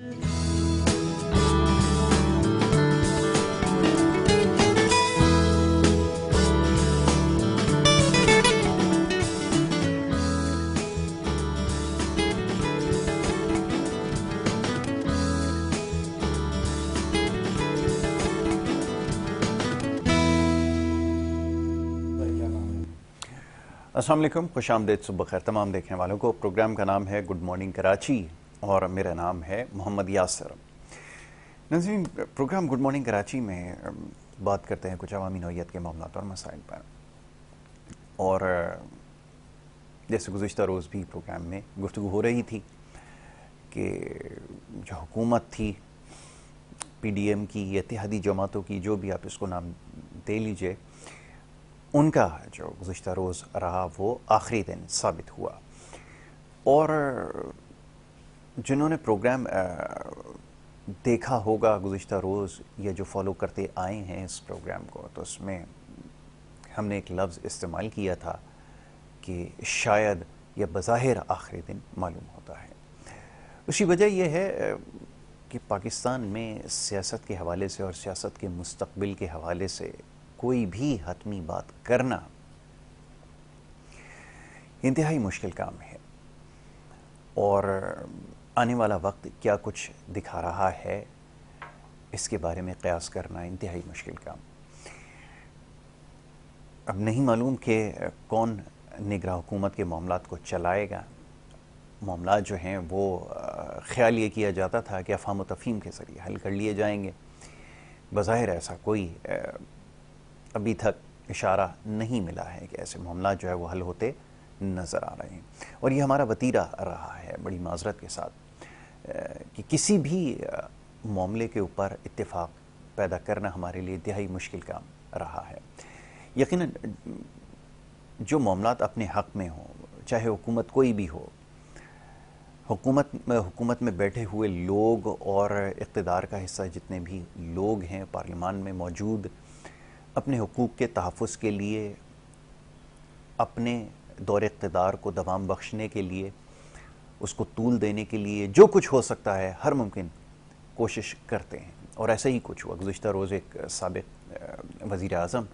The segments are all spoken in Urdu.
السلام علیکم، خوش آمدید، صبح بخیر تمام دیکھنے والوں کو۔ پروگرام کا نام ہے گڈ مارننگ کراچی اور میرا نام ہے محمد یاسر۔ ناظرین، پروگرام گڈ مارننگ کراچی میں بات کرتے ہیں کچھ عوامی نوعیت کے معاملات اور مسائل پر، اور جیسے گزشتہ روز بھی پروگرام میں گفتگو ہو رہی تھی کہ جو حکومت تھی پی ڈی ایم کی، اتحادی جماعتوں کی، جو بھی آپ اس کو نام دے لیجئے، ان کا جو گزشتہ روز رہا وہ آخری دن ثابت ہوا، اور جنہوں نے پروگرام دیکھا ہوگا گزشتہ روز یا جو فالو کرتے آئے ہیں اس پروگرام کو، تو اس میں ہم نے ایک لفظ استعمال کیا تھا کہ شاید یا بظاہر آخری دن معلوم ہوتا ہے۔ اس کی وجہ یہ ہے کہ پاکستان میں سیاست کے حوالے سے اور سیاست کے مستقبل کے حوالے سے کوئی بھی حتمی بات کرنا انتہائی مشکل کام ہے، اور آنے والا وقت کیا کچھ دکھا رہا ہے اس کے بارے میں قیاس کرنا انتہائی مشکل کام۔ اب نہیں معلوم کہ کون نگراں حکومت کے معاملات کو چلائے گا۔ معاملات جو ہیں وہ خیال یہ کیا جاتا تھا کہ افہام و تفہیم کے ذریعے حل کر لیے جائیں گے، بظاہر ایسا کوئی ابھی تک اشارہ نہیں ملا ہے کہ ایسے معاملات جو ہے وہ حل ہوتے نظر آ رہے ہیں، اور یہ ہمارا وتیرہ رہا ہے بڑی معذرت کے ساتھ کہ کسی بھی معاملے کے اوپر اتفاق پیدا کرنا ہمارے لیے انتہائی مشکل کام رہا ہے۔ یقیناً جو معاملات اپنے حق میں ہوں، چاہے حکومت کوئی بھی ہو، حکومت میں بیٹھے ہوئے لوگ اور اقتدار کا حصہ جتنے بھی لوگ ہیں پارلیمان میں موجود، اپنے حقوق کے تحفظ کے لیے، اپنے دور اقتدار کو دوام بخشنے کے لیے، اس کو طول دینے کے لیے جو کچھ ہو سکتا ہے ہر ممکن کوشش کرتے ہیں، اور ایسا ہی کچھ ہوا۔ گزشتہ روز ایک سابق وزیر اعظم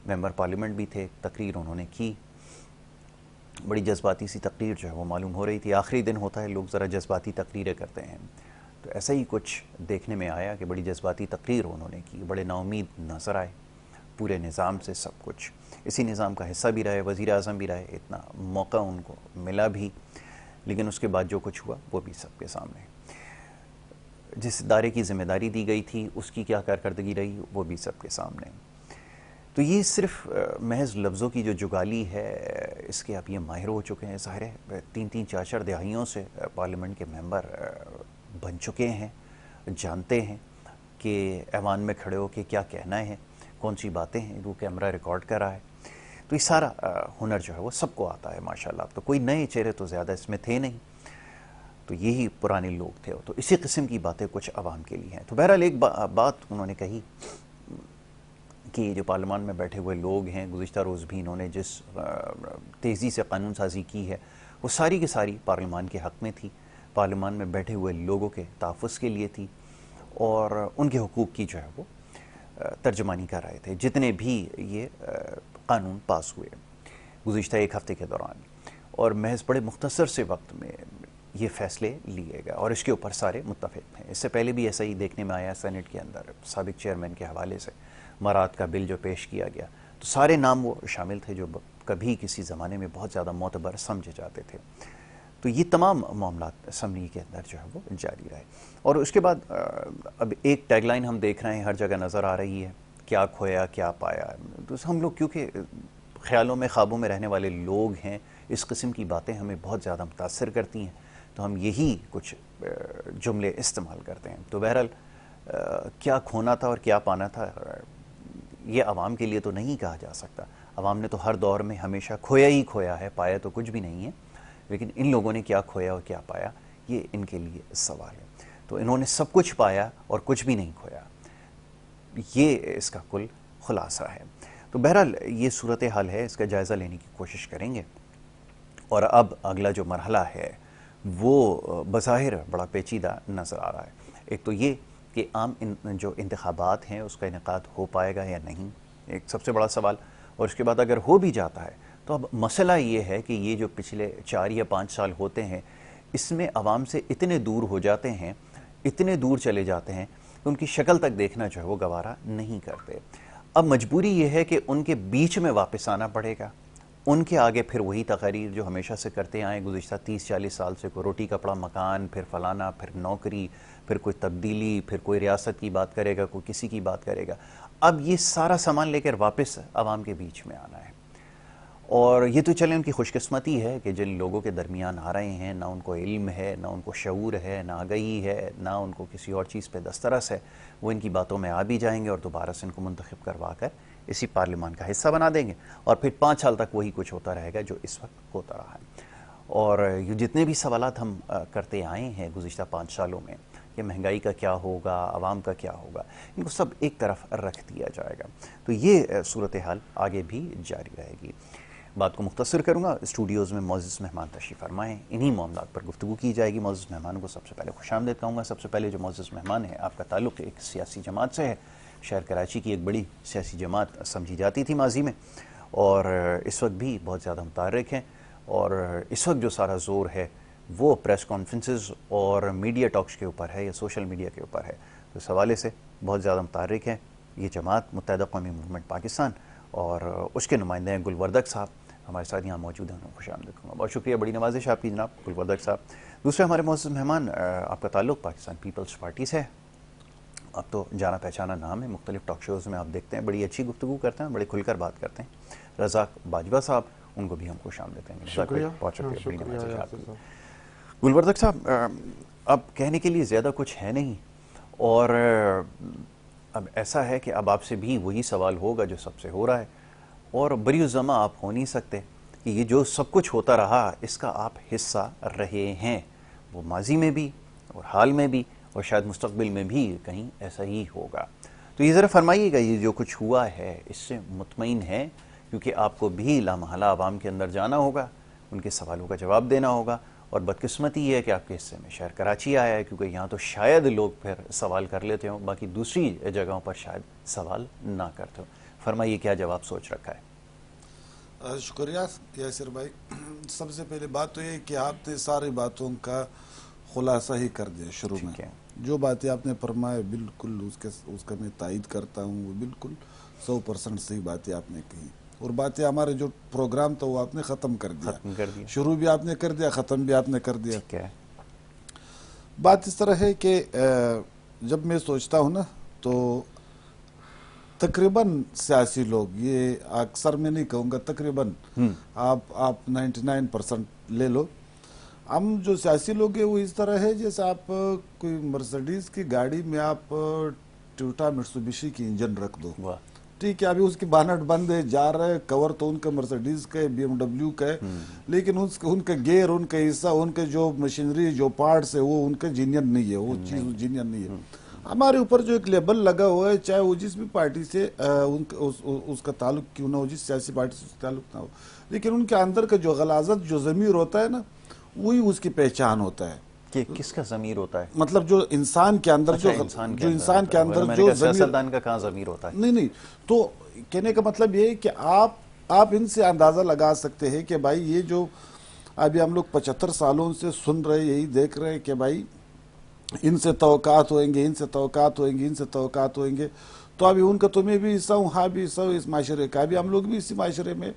ممبر پارلیمنٹ بھی تھے، ایک تقریر انہوں نے کی، بڑی جذباتی سی تقریر جو ہے وہ معلوم ہو رہی تھی۔ آخری دن ہوتا ہے، لوگ ذرا جذباتی تقریریں کرتے ہیں، تو ایسا ہی کچھ دیکھنے میں آیا کہ بڑی جذباتی تقریر انہوں نے کی، بڑے نا امید نظر آئے پورے نظام سے، سب کچھ اسی نظام کا حصہ بھی رہے، وزیر اعظم بھی رہے، اتنا موقع ان کو ملا بھی، لیکن اس کے بعد جو کچھ ہوا وہ بھی سب کے سامنے۔ جس ادارے کی ذمہ داری دی گئی تھی اس کی کیا کارکردگی رہی وہ بھی سب کے سامنے۔ تو یہ صرف محض لفظوں کی جو جگالی ہے، اس کے آپ یہ ماہر ہو چکے ہیں، ظاہر ہے 3-4 دہائیوں سے پارلیمنٹ کے ممبر بن چکے ہیں، جانتے ہیں کہ ایوان میں کھڑے ہو کے کیا کہنا ہے، کون سی باتیں ہیں، وہ کیمرہ ریکارڈ کر رہا ہے، تو یہ سارا ہنر جو ہے وہ سب کو آتا ہے ماشاءاللہ۔ تو کوئی نئے چہرے تو زیادہ اس میں تھے نہیں، تو یہی پرانے لوگ تھے، تو اسی قسم کی باتیں کچھ عوام کے لیے ہیں۔ تو بہرحال ایک بات انہوں نے کہی کہ جو پارلیمان میں بیٹھے ہوئے لوگ ہیں، گزشتہ روز بھی انہوں نے جس تیزی سے قانون سازی کی ہے وہ ساری کی ساری پارلیمان کے حق میں تھی، پارلیمان میں بیٹھے ہوئے لوگوں کے تحفظ کے لیے تھی، اور ان کے حقوق کی جو ہے وہ ترجمانی کر رہے تھے جتنے بھی یہ قانون پاس ہوئے گزشتہ ایک ہفتے کے دوران، اور محض بڑے مختصر سے وقت میں یہ فیصلے لیے گئے، اور اس کے اوپر سارے متفق ہیں۔ اس سے پہلے بھی ایسا ہی دیکھنے میں آیا سینٹ کے اندر، سابق چیئرمین کے حوالے سے مارات کا بل جو پیش کیا گیا، تو سارے نام وہ شامل تھے جو کبھی کسی زمانے میں بہت زیادہ معتبر سمجھے جاتے تھے۔ تو یہ تمام معاملات اسمبلی کے اندر جو ہے وہ جاری رہے، اور اس کے بعد اب ایک ٹیگ لائن ہم دیکھ رہے ہیں ہر جگہ نظر آ رہی ہے، کیا کھویا کیا پایا۔ تو ہم لوگ کیونکہ خیالوں میں خوابوں میں رہنے والے لوگ ہیں، اس قسم کی باتیں ہمیں بہت زیادہ متاثر کرتی ہیں، تو ہم یہی کچھ جملے استعمال کرتے ہیں۔ تو بہرحال کیا کھونا تھا اور کیا پانا تھا، یہ عوام کے لیے تو نہیں کہا جا سکتا۔ عوام نے تو ہر دور میں ہمیشہ کھویا ہی کھویا ہے، پایا تو کچھ بھی نہیں ہے، لیکن ان لوگوں نے کیا کھویا اور کیا پایا، یہ ان کے لیے سوال ہے۔ تو انہوں نے سب کچھ پایا اور کچھ بھی نہیں کھویا، یہ اس کا کل خلاصہ ہے۔ تو بہرحال یہ صورتحال ہے، اس کا جائزہ لینے کی کوشش کریں گے، اور اب اگلا جو مرحلہ ہے وہ بظاہر بڑا پیچیدہ نظر آ رہا ہے. ایک تو یہ کہ عام جو انتخابات ہیں اس کا انعقاد ہو پائے گا یا نہیں، ایک سب سے بڑا سوال. اور اس کے بعد اگر ہو بھی جاتا ہے تو اب مسئلہ یہ ہے کہ یہ جو پچھلے 4 یا 5 سال ہوتے ہیں اس میں عوام سے اتنے دور ہو جاتے ہیں، اتنے دور چلے جاتے ہیں کہ ان کی شکل تک دیکھنا جو ہے وہ گوارا نہیں کرتے. اب مجبوری یہ ہے کہ ان کے بیچ میں واپس آنا پڑے گا. ان کے آگے پھر وہی تقاریر جو ہمیشہ سے کرتے آئیں گزشتہ 30-40 سال سے، کوئی روٹی کپڑا مکان، پھر فلانا، پھر نوکری، پھر کوئی تبدیلی، پھر کوئی ریاست کی بات کرے گا، کوئی کسی کی بات کرے گا. اب یہ سارا سامان لے کر واپس عوام کے بیچ میں آنا ہے. اور یہ تو چلیں ان کی خوش قسمتی ہے کہ جن لوگوں کے درمیان آ رہے ہیں نہ ان کو علم ہے، نہ ان کو شعور ہے، نہ آگہی ہے، نہ ان کو کسی اور چیز پہ دسترس ہے. وہ ان کی باتوں میں آ بھی جائیں گے اور دوبارہ سے ان کو منتخب کروا کر اسی پارلیمان کا حصہ بنا دیں گے، اور پھر 5 سال تک وہی کچھ ہوتا رہے گا جو اس وقت ہوتا رہا ہے. اور یہ جتنے بھی سوالات ہم کرتے آئے ہیں گزشتہ 5 سالوں میں کہ مہنگائی کا کیا ہوگا، عوام کا کیا ہوگا، ان کو سب ایک طرف رکھ دیا جائے گا. تو یہ صورتحال آگے بھی جاری رہے گی. بات کو مختصر کروں گا. اسٹوڈیوز میں معزز مہمان تشریف فرمائیں، انہی معاملات پر گفتگو کی جائے گی. معزز مہمانوں کو سب سے پہلے خوش آمدید کہوں گا. سب سے پہلے جو معزز مہمان ہے، آپ کا تعلق ایک سیاسی جماعت سے ہے، شہر کراچی کی ایک بڑی سیاسی جماعت سمجھی جاتی تھی ماضی میں، اور اس وقت بھی بہت زیادہ متحرک ہیں. اور اس وقت جو سارا زور ہے وہ پریس کانفرنسز اور میڈیا ٹاکس کے اوپر ہے یا سوشل میڈیا کے اوپر ہے. تو اس حوالے سے بہت زیادہ متحرک ہیں یہ جماعت متحدہ قومی موومنٹ پاکستان، اور اس کے نمائندے ہیں گلوردک صاحب ہمارے ساتھ یہاں موجود ہیں. انہوں خوش آمدید کروں گا. بہت شکریہ، بڑی نوازش آپ کی جناب گلوردک صاحب. دوسرے ہمارے معزز مہمان، آپ کا تعلق پاکستان پیپلز پارٹی سے ہے. اب تو جانا پہچانا نام ہے، مختلف ٹاک شوز میں آپ دیکھتے ہیں بڑی اچھی گفتگو کرتے ہیں، بڑے کھل کر بات کرتے ہیں. رزاق باجوہ صاحب، ان کو بھی ہم خوش آمدید کہیں گے. شکریہ. بہت شکریہ، بڑی نوازش آپ کی. گلوردک صاحب، اب کہنے کے لیے زیادہ کچھ ہے نہیں، اور اب ایسا ہے کہ اب آپ سے بھی وہی سوال ہوگا جو سب سے ہو رہا ہے، اور بری الزامہ آپ ہو نہیں سکتے کہ یہ جو سب کچھ ہوتا رہا اس کا آپ حصہ رہے ہیں. وہ ماضی میں بھی اور حال میں بھی اور شاید مستقبل میں بھی کہیں ایسا ہی ہوگا. تو یہ ذرا فرمائیے گا، یہ جو کچھ ہوا ہے اس سے مطمئن ہے؟ کیونکہ آپ کو بھی لامحالہ عوام کے اندر جانا ہوگا، ان کے سوالوں کا جواب دینا ہوگا، اور بدقسمتی یہ ہے کہ آپ کے حصے میں شہر کراچی آیا ہے، کیونکہ یہاں تو شاید لوگ پھر سوال کر لیتے ہوں، باقی دوسری جگہوں پر شاید سوال نہ کرتے ہوں. فرمائیے کیا جواب سوچ رکھا ہے؟ شکریہ یاسر بھائی. سب سے پہلے بات تو یہ کہ آپ نے ساری باتوں کا خلاصہ ہی کر دیا شروع میں. جو باتیں آپ نے فرمائے بالکل اس کا میں تائید کرتا ہوں. وہ بالکل 100% صحیح باتیں آپ نے کہی، اور باتیں ہمارے جو پروگرام تھا وہ آپ نے ختم کر دیا. شروع بھی آپ نے کر دیا، ختم بھی آپ نے کر دیا. بات اس طرح ہے کہ جب میں سوچتا ہوں نا تو تقریباً سیاسی لوگ، یہ اکثر میں نہیں کہوں گا، تقریباً آپ 99% لے لو، ہم جو سیاسی لوگ ہیں وہ اس طرح ہے جیسے آپ کوئی مرسڈیز کی گاڑی میں آپ ٹویوٹا میٹسوبیشی کی انجن رکھ دو. ٹھیک ہے، ابھی اس کی بانٹ بند ہے، جا رہے، کور تو ان کا مرسڈیز کا ہے، بی ایم ڈبلیو کا ہے، لیکن ان کا گیئر، ان کا حصہ، ان کے جو مشینری، جو پارٹس ہے وہ ان کا جینین نہیں ہے، وہ چیز جینین نہیں ہے. ہمارے اوپر جو ایک لیبل لگا ہوا ہے، چاہے وہ جس بھی پارٹی سے اس کا تعلق کیوں نہ ہو، جس سیاسی پارٹی سے اس کا تعلق نہ ہو، لیکن ان کے اندر کا جو غلاظت، جو ضمیر ہوتا ہے نا، وہی اس کی پہچان ہوتا ہے. کہ کس کا ضمیر ہوتا ہے؟ مطلب جو انسان کے اندر جو انسان کے اندر جو سیاستدان کا کہاں ضمیر ہوتا ہے؟ نہیں، تو کہنے کا مطلب یہ ہے کہ آپ ان سے اندازہ لگا سکتے ہیں کہ بھائی یہ جو ابھی ہم لوگ 75 سالوں سے سن رہے، یہی دیکھ رہے کہ بھائی ان سے توقعات ہوئیں گے، ان سے توقعات ہوئیں گے، ان سے توقعات ہوئیں گے. تو ابھی ان کا تو میں بھی حصہ ہوں، ہاں بھی حصہ ہوں اس معاشرے کا، ابھی ہم لوگ بھی اسی معاشرے میں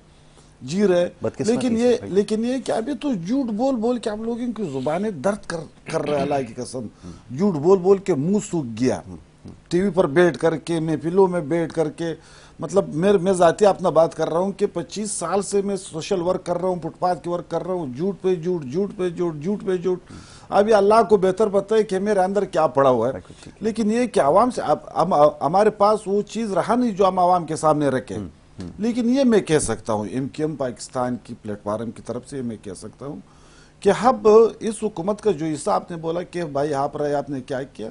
جی رہے. لیکن یہ کہ ابھی تو جھوٹ بول بول کے ہم لوگوں کی زبانیں درد کر رہے، اللہ کی قسم، جھوٹ بول بول کے منہ سوکھ گیا. ٹی وی پر بیٹھ کر کے، محفلوں میں بیٹھ کر کے، مطلب میں ذاتی اپنا بات کر رہا ہوں کہ 25 سال سے میں سوشل ورک کر رہا ہوں، فٹ پاتھ کی ورک کر رہا ہوں، جھوٹ پہ جھوٹ، جھوٹ پہ جھوٹ، جھوٹ پہ جھوٹ. ابھی اللہ کو بہتر پتہ ہے کہ میرے اندر کیا پڑا ہوا ہے. لیکن یہ کہ عوام سے ہمارے پاس وہ چیز رہا نہیں جو ہم عوام کے سامنے رکھیں. لیکن یہ میں کہہ سکتا ہوں، MQM پاکستان کی پلیٹ فارم کی طرف سے میں کہہ سکتا ہوں کہ اب اس حکومت کا جو حصہ آپ نے بولا کہ بھائی آپ رہے، آپ نے کیا کیا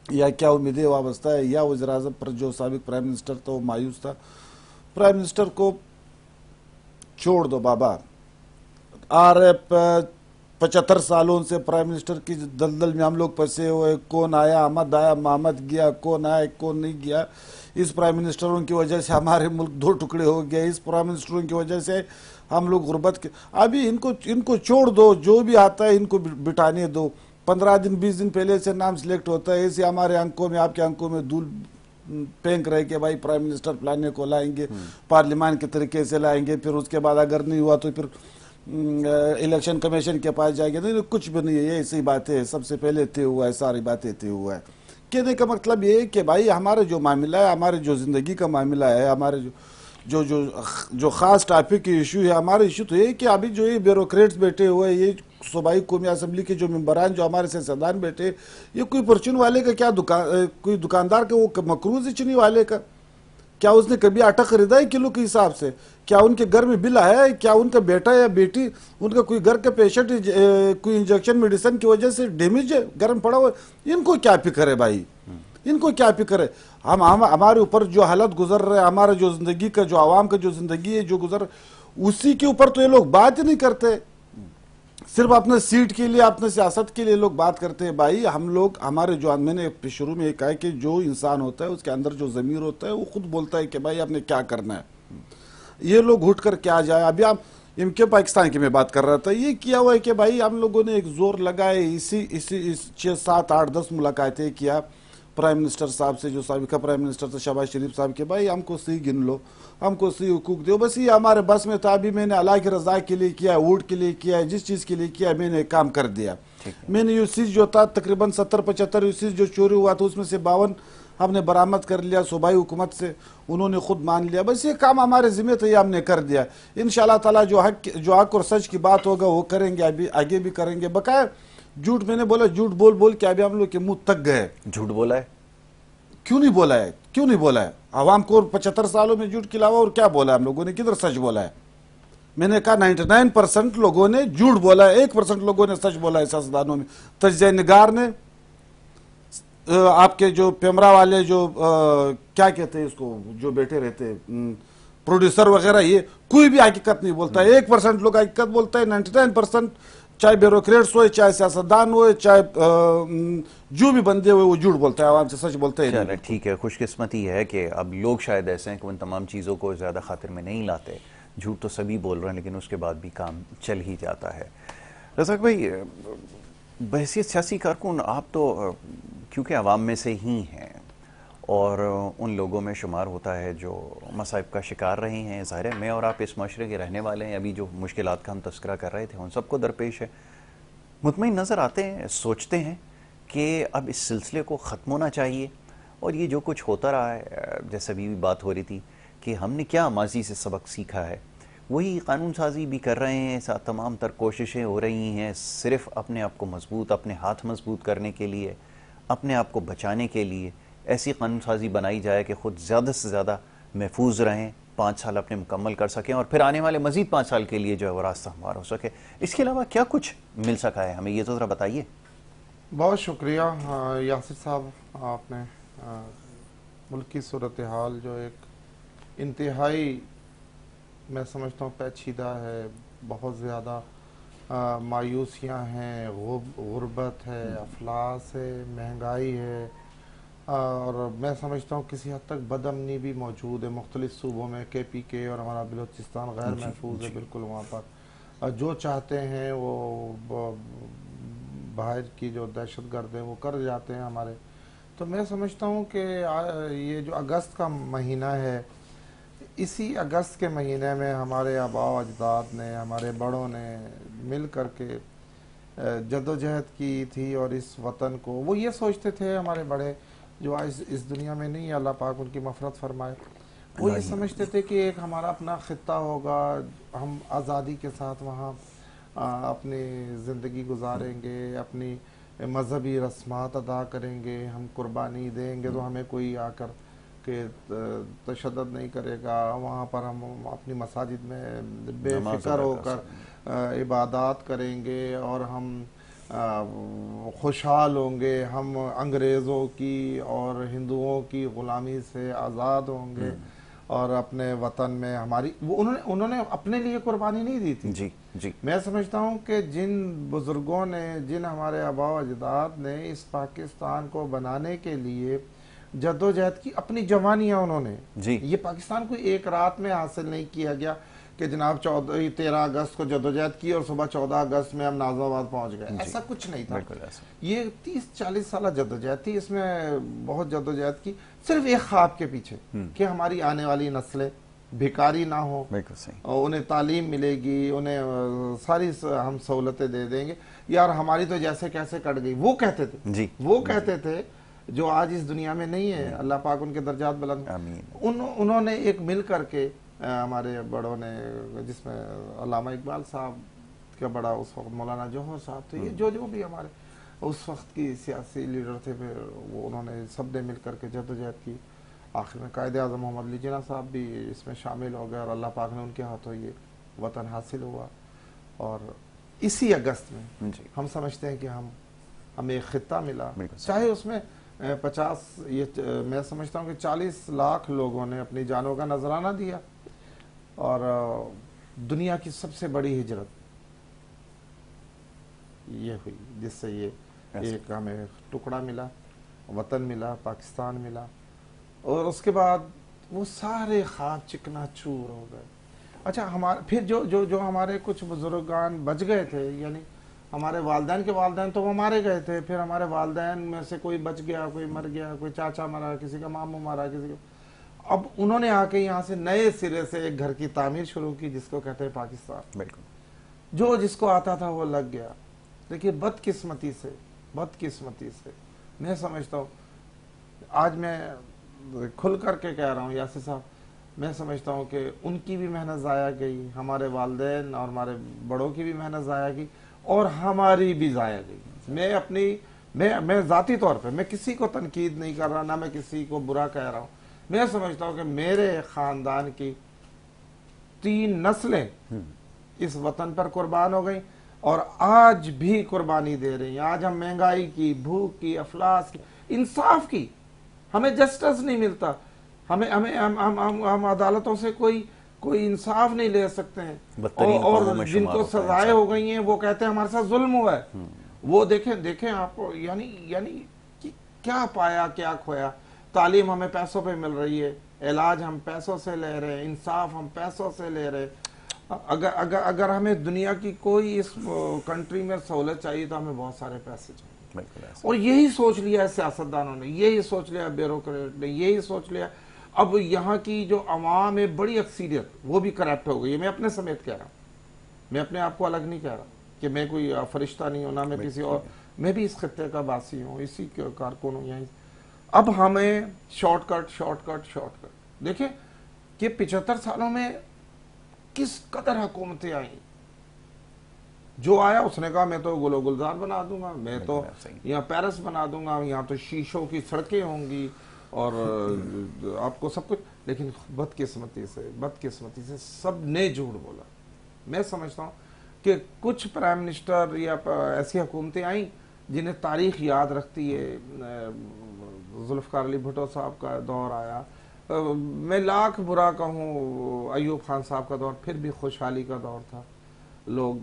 یا کیا امیدیں وابستہ ہے، یا وزیر اعظم پر جو سابق پرائم منسٹر تھا وہ مایوس تھا. پرائم منسٹر کو چھوڑ دو بابا. 75 سالوں سے پرائم منسٹر کی دلدل میں ہم لوگ پھنسے ہوئے، کون آیا احمد آیا محمد گیا، کون آیا کون نہیں گیا. اس پرائم منسٹروں کی وجہ سے ہمارے ملک 2 ٹکڑے ہو گئے. اس پرائم منسٹروں کی وجہ سے ہم لوگ غربت کے. ابھی ان کو چھوڑ دو، جو بھی آتا ہے ان کو بٹانے دو. 15 دن 20 دن پہلے سے نام سلیکٹ ہوتا ہے. ایسے ہمارے انکوں میں، آپ کے انکوں میں دھول پھینک رہے کہ بھائی پرائم منسٹر پلانے کو لائیں گے، پارلیمان کے طریقے سے لائیں گے. پھر اس کے بعد اگر نہیں ہوا تو پھر الیکشن کمیشن کے پاس جائے گا. نہیں کچھ بھی نہیں ہے، یہ ایسی باتیں سب سے پہلے طے ہوا ہے، ساری باتیں طے ہوا ہے. کہنے کا مطلب یہ ہے کہ بھائی ہمارے جو معاملہ ہے، ہمارے جو زندگی کا معاملہ ہے، ہمارے جو خاص ٹاپک کی ایشو ہے، ہمارا ایشو تو یہ کہ ابھی جو یہ بیوروکریٹس بیٹھے ہوئے، یہ صوبائی قومی اسمبلی کے جو ممبران، جو ہمارے سیاستدان بیٹھے، یہ کوئی پرچون والے کا کیا کوئی دکاندار کا وہ مقروض ہی چنی والے کا کیا اس نے کبھی آٹا خریدا ہے کلو کے حساب سے؟ کیا ان کے گھر میں بل آیا ہے؟ کیا ان کا بیٹا یا بیٹی، ان کا کوئی گھر کا پیشنٹ کوئی انجیکشن میڈیسن کی وجہ سے ڈیمیج ہے، گرم پڑا ہوا ہے؟ ان کو کیا فکر ہے بھائی؟ ان کو کیا فکر ہے؟ ہمارے اوپر جو حالت گزر رہا ہے، ہمارا جو زندگی کا، جو عوام کا جو زندگی ہے جو گزر، اسی کے اوپر تو یہ لوگ بات ہی نہیں کرتے. صرف اپنے سیٹ کے لیے، اپنے سیاست کے لیے لوگ بات کرتے ہیں. بھائی ہم لوگ، ہمارے جو، میں نے شروع میں یہ کہا کہ جو انسان ہوتا ہے اس کے اندر جو ضمیر ہوتا ہے وہ خود بولتا ہے کہ بھائی آپ نے کیا کرنا ہے. یہ لوگ اٹھ کر کیا جائے. ابھی آپ ایم کے پاکستان کی میں بات کر رہا تھا، یہ کیا ہوا ہے کہ بھائی ہم لوگوں نے ایک زور لگائے، اسی 6 7 8 10 ملاقاتیں کیا پرائم منسٹر صاحب سے، جو سابقہ پرائم منسٹر تھے شہباز شریف صاحب کے. بھائی ہم کو صحیح گن لو، ہم کو صحیح حقوق دو. بس یہ ہمارے بس میں تھا. ابھی میں نے اللہ کی رضا کے لیے کیا، ووٹ کے لیے کیا، جس چیز کے لیے کیا میں نے کام کر دیا. میں نے یہ چیز جو تھا تقریباً 70 75 چیز جو چوری ہوا تھا اس میں سے 52 ہم نے برآمد کر لیا صوبائی حکومت سے، انہوں نے خود مان لیا. بس یہ کام ہمارے ذمہ تھا، یہ ہم نے کر دیا. انشاءاللہ تعالیٰ جو حق اور سچ کی بات ہوگا وہ کریں گے، ابھی آگے بھی کریں گے. بقایا جھوٹ، میں نے بولا جھوٹ بول بول کے ابھی ہم لوگ کے منہ تک گئے. جھوٹ بولا ہے؟ کیوں نہیں بولا ہے؟ کیوں نہیں بولا ہے؟ عوام کو 75 سالوں میں جھوٹ کے علاوہ اور کیا بولا ہے؟ ہم لوگوں نے کدھر سچ بولا ہے؟ میں نے کہا 99% لوگوں نے جھوٹ بولا ہے، 1% لوگوں نے سچ بولا ہے سیاستدانوں میں. تجزیہ نگار نے، آپ کے جو پیمرا والے، جو کیا کہتے ہیں اس کو، جو بیٹھے رہتے پروڈیوسر وغیرہ، یہ کوئی بھی حقیقت نہیں بولتا ہے. 1% لوگ حقیقت بولتا ہے. 99% چاہے بیوروکریٹس ہوئے، چاہے سیاستدان ہوئے، چاہے جو بھی بندے ہوئے، وہ جھوٹ بولتا ہے، عوام سے سچ بولتا ہے. چلے ٹھیک ہے، خوش قسمتی ہے کہ اب لوگ شاید ایسے ہیں کہ ان تمام چیزوں کو زیادہ خاطر میں نہیں لاتے. جھوٹ تو سبھی بول رہے ہیں لیکن اس کے بعد بھی کام چل ہی جاتا ہے. رزاق بھائی، بحیثیت سیاسی کارکن آپ تو کیونکہ عوام میں سے ہی ہیں اور ان لوگوں میں شمار ہوتا ہے جو مصائب کا شکار رہے ہیں. ظاہر ہے میں اور آپ اس معاشرے کے رہنے والے ہیں. ابھی جو مشکلات کا ہم تذکرہ کر رہے تھے ان سب کو درپیش ہے. مطمئن نظر آتے ہیں، سوچتے ہیں کہ اب اس سلسلے کو ختم ہونا چاہیے، اور یہ جو کچھ ہوتا رہا ہے، جیسے ابھی بھی بات ہو رہی تھی کہ ہم نے کیا ماضی سے سبق سیکھا ہے، وہی قانون سازی بھی کر رہے ہیں. ساتھ تمام تر کوششیں ہو رہی ہیں صرف اپنے آپ کو مضبوط، اپنے ہاتھ مضبوط کرنے کے لیے، اپنے آپ کو بچانے کے لیے. ایسی قانون سازی بنائی جائے کہ خود زیادہ سے زیادہ محفوظ رہیں، 5 سال اپنے مکمل کر سکیں اور پھر آنے والے مزید 5 سال کے لیے جو ہے وہ راستہ ہموار ہو سکے. اس کے علاوہ کیا کچھ مل سکا ہے ہمیں، یہ تو ذرا بتائیے. بہت شکریہ یاسر صاحب. آپ نے ملک کی صورتحال جو ایک انتہائی، میں سمجھتا ہوں پیچیدہ ہے، بہت زیادہ مایوسیاں ہیں، غربت ہے، افلاس ہے، مہنگائی ہے، اور میں سمجھتا ہوں کسی حد تک بدامنی بھی موجود ہے مختلف صوبوں میں. KPK اور ہمارا بلوچستان غیر محفوظ ہے بالکل. وہاں پر جو چاہتے ہیں وہ باہر کی جو دہشت گرد ہیں وہ کر جاتے ہیں ہمارے. تو میں سمجھتا ہوں کہ یہ جو اگست کا مہینہ ہے، اسی اگست کے مہینے میں ہمارے آباء و اجداد نے، ہمارے بڑوں نے مل کر کے جدوجہد کی تھی، اور اس وطن کو وہ یہ سوچتے تھے، ہمارے بڑے جو آج اس دنیا میں نہیں، اللہ پاک ان کی مغفرت فرمائے، وہ یہ سمجھتے تھے کہ ایک ہمارا اپنا خطہ ہوگا، ہم آزادی کے ساتھ وہاں اپنی زندگی گزاریں گے، اپنی مذہبی رسمات ادا کریں گے، ہم قربانی دیں گے تو ہمیں کوئی آ کر کہ تشدد نہیں کرے گا. وہاں پر ہم اپنی مساجد میں بے فکر ہو کر عبادات کریں گے، اور ہم خوشحال ہوں گے، ہم انگریزوں کی اور ہندوؤں کی غلامی سے آزاد ہوں گے. اور اپنے وطن میں ہماری وہ انہوں نے اپنے لیے قربانی نہیں دی تھی. جی جی میں سمجھتا ہوں کہ جن بزرگوں نے، جن ہمارے آباء و اجداد نے اس پاکستان کو بنانے کے لیے جدوجہد کی، اپنی جوانیاں انہوں نے، جی یہ پاکستان کو ایک رات میں حاصل نہیں کیا گیا کہ جناب 13 اگست کو جدوجہد کی اور صبح 14 اگست میں ہم نازم آباد پہنچ گئے. ایسا کچھ نہیں تھا. بالکل ایسا. یہ 30-40 سالہ جدوجہد تھی. اس میں بہت جدوجہد کی صرف ایک خواب کے پیچھے کہ ہماری آنے والی نسلیں بھیکاری نہ ہو، بالکل صحیح. انہیں تعلیم ملے گی، انہیں ساری ہم سہولتیں دے دیں گے. یار ہماری تو جیسے کیسے کٹ گئی. وہ کہتے تھے، جی وہ کہتے تھے جو آج اس دنیا میں نہیں ہے. اللہ پاک ان کے درجات بلند. آمین. انہوں نے ایک مل کر کے ہمارے بڑوں نے، جس میں علامہ اقبال صاحب کا بڑا اس وقت مولانا جوہر صاحب تھے، یہ جو بھی ہمارے اس وقت کی سیاسی لیڈر تھے، پھر وہ انہوں نے سب نے مل کر کے جدوجہد کی. آخر میں قائد اعظم محمد علی جناح صاحب بھی اس میں شامل ہو گئے اور اللہ پاک نے ان کے ہاتھوں یہ وطن حاصل ہوا. اور اسی اگست میں جی ہم سمجھتے ہیں کہ ہمیں ایک خطہ ملا، بالکل. چاہے اس میں 50 میں سمجھتا ہوں کہ 40 لاکھ لوگوں نے اپنی جانوں کا نذرانہ دیا، اور دنیا کی سب سے بڑی ہجرت یہ ہوئی جس سے یہ ایک ہمیں ٹکڑا ملا، وطن ملا، پاکستان ملا. اور اس کے بعد وہ سارے خواب چکنا چور ہو گئے. اچھا پھر جو ہمارے کچھ بزرگان بچ گئے تھے، یعنی ہمارے والدین کے والدین تو وہ مارے گئے تھے، پھر ہمارے والدین میں سے کوئی بچ گیا، کوئی مر گیا، کوئی چاچا مرا، کسی کا ماموں مارا، کسی کا. اب انہوں نے آ کے یہاں سے نئے سرے سے ایک گھر کی تعمیر شروع کی جس کو کہتے ہیں پاکستان. بالکل. جو جس کو آتا تھا وہ لگ گیا. دیکھیے بدقسمتی سے میں سمجھتا ہوں، آج میں کھل کر کے کہہ رہا ہوں یاسر صاحب، میں سمجھتا ہوں کہ ان کی بھی محنت ضائع گئی، ہمارے والدین اور ہمارے بڑوں کی بھی محنت ضائع گئی، اور ہماری بھی ضائع گئی. میں ذاتی طور پہ میں کسی کو تنقید نہیں کر رہا، نہ میں کسی کو برا کہہ رہا ہوں. میں سمجھتا ہوں کہ میرے خاندان کی 3 نسلیں اس وطن پر قربان ہو گئیں اور آج بھی قربانی دے رہی ہیں. آج ہم مہنگائی کی، بھوک کی، افلاس کی، انصاف کی، ہمیں جسٹس نہیں ملتا. ہم عدالتوں سے کوئی انصاف نہیں لے سکتے ہیں. اور جن کو سزائیں ہو گئی ہیں وہ کہتے ہیں ہمارے ساتھ ظلم ہوا ہے. وہ دیکھیں آپ کو، یعنی کیا پایا کیا کھویا. تعلیم ہمیں پیسوں پہ مل رہی ہے، علاج ہم پیسوں سے لے رہے ہیں، انصاف ہم پیسوں سے لے رہے ہیں. اگر ہمیں دنیا کی کوئی اس کنٹری میں سہولت چاہیے تو ہمیں بہت سارے پیسے چاہیے. اور یہی سوچ لیا ہے سیاستدانوں نے، یہی سوچ لیا بیوروکریٹ نے، یہی سوچ لیا. اب یہاں کی جو عوام ہے بڑی اکثریت وہ بھی کرپٹ ہو گئی ہے. میں اپنے سمیت کہہ رہا ہوں، میں اپنے آپ کو الگ نہیں کہہ رہا کہ میں کوئی فرشتہ نہیں ہوں، نہ میں کسی اور، میں بھی اس خطے کا باسی ہوں، اسی کارکن ہوں. یہیں اب ہمیں شارٹ کٹ دیکھیں کہ 75 سالوں میں کس قدر حکومتیں آئیں. جو آیا اس نے کہا میں تو گل و گلزار بنا دوں گا، میں تو یہاں پیرس بنا دوں گا، یہاں تو شیشوں کی سڑکیں ہوں گی اور آپ کو سب کچھ. لیکن بدقسمتی سے سب نے جھوٹ بولا. میں سمجھتا ہوں کہ کچھ پرائم منسٹر یا ایسی حکومتیں آئیں جنہیں تاریخ یاد رکھتی ہے. ذوالفقار علی بھٹو صاحب کا دور آیا، میں لاکھ برا کہوں ایوب خان صاحب کا دور، پھر بھی خوشحالی کا دور تھا. لوگ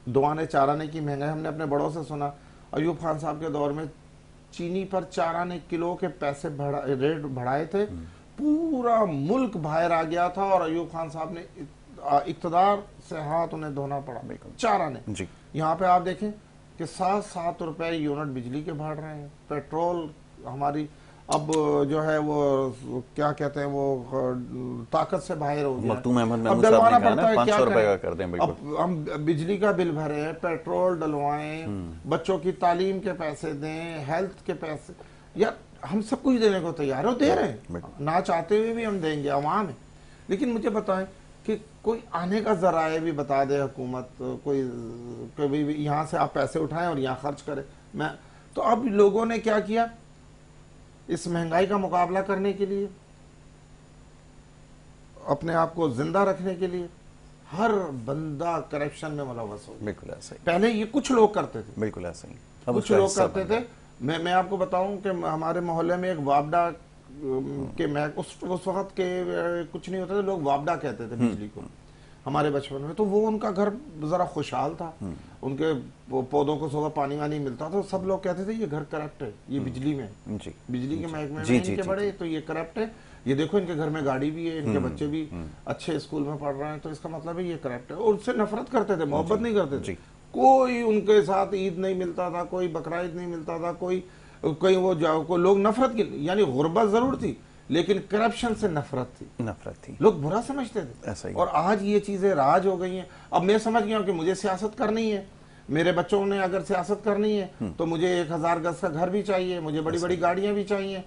دعانے چارانے کی مہنگائی، ہم نے اپنے بڑوں سے سنا ایوب خان صاحب کے دور میں چینی پر چارانے کلو کے پیسے ریٹ بڑھائے تھے، پورا ملک باہر آ گیا تھا اور ایوب خان صاحب نے اقتدار سے ہاتھ انہیں دھونا پڑا چارانے. یہاں پہ آپ دیکھیں کہ 7 روپے یونٹ بجلی کے بڑھ رہے ہیں. پیٹرول ہماری اب جو ہے وہ کیا کہتے ہیں وہ طاقت سے باہر ہو گیا. مختوم احمد اب محمود ڈلوانا صاحب نے پڑتا ہے، کیا 500 روپے کا کریں. کر دیں. اب ہم بجلی کا بل بھریں، پیٹرول ڈلوائیں، بچوں کی تعلیم کے پیسے دیں، ہیلتھ کے پیسے. یار ہم سب کچھ دینے کو تیار ہو، دے رہے ہیں، نہ چاہتے ہوئے بھی ہم دیں گے، عوام ہے. لیکن مجھے بتائیں کہ کوئی آنے کا ذرائع بھی بتا دے حکومت، کوئی یہاں سے آپ پیسے اٹھائیں اور یہاں خرچ کریں. تو اب لوگوں نے کیا کیا اس مہنگائی کا مقابلہ کرنے کے لیے، اپنے آپ کو زندہ رکھنے کے لیے ہر بندہ کرپشن میں ملوث ہو. بالکل ایسا ہی. پہلے یہ کچھ لوگ کرتے تھے، بالکل ایسا ہی. کچھ لوگ کرتے تھے. میں آپ کو بتاؤں کہ ہمارے محلے میں ایک وابڈا کہ میں اس وقت کے کچھ نہیں ہوتا تھا، لوگ وابڈا کہتے تھے بجلی کو ہمارے بچپن میں، تو وہ ان کا گھر ذرا خوشحال تھا، ان کے پودوں کو صبح پانی وانی ملتا تھا، سب لوگ کہتے تھے یہ گھر کرپٹ ہے، یہ بجلی میں بجلی کے محکمے میں ان کے بڑے، تو یہ کرپٹ ہے، یہ دیکھو ان کے گھر میں گاڑی بھی ہے، ان کے بچے بھی اچھے اسکول میں پڑھ رہے ہیں، تو اس کا مطلب ہے یہ کرپٹ ہے، اور ان سے نفرت کرتے تھے، محبت نہیں کرتے تھے، کوئی ان کے ساتھ عید نہیں ملتا تھا، کوئی بقرعید نہیں ملتا تھا، کوئی وہ کوئی لوگ نفرت کی، یعنی غربت ضرور تھی لیکن کرپشن سے نفرت تھی، لوگ برا سمجھتے تھے، اور آج یہ چیزیں راج ہو گئی ہیں۔ اب میں سمجھ گیا ہوں کہ مجھے سیاست کرنی ہے، میرے بچوں نے اگر سیاست کرنی ہے تو مجھے 1000 گز کا گھر بھی چاہیے، مجھے بڑی بڑی گاڑیاں بھی چاہیے،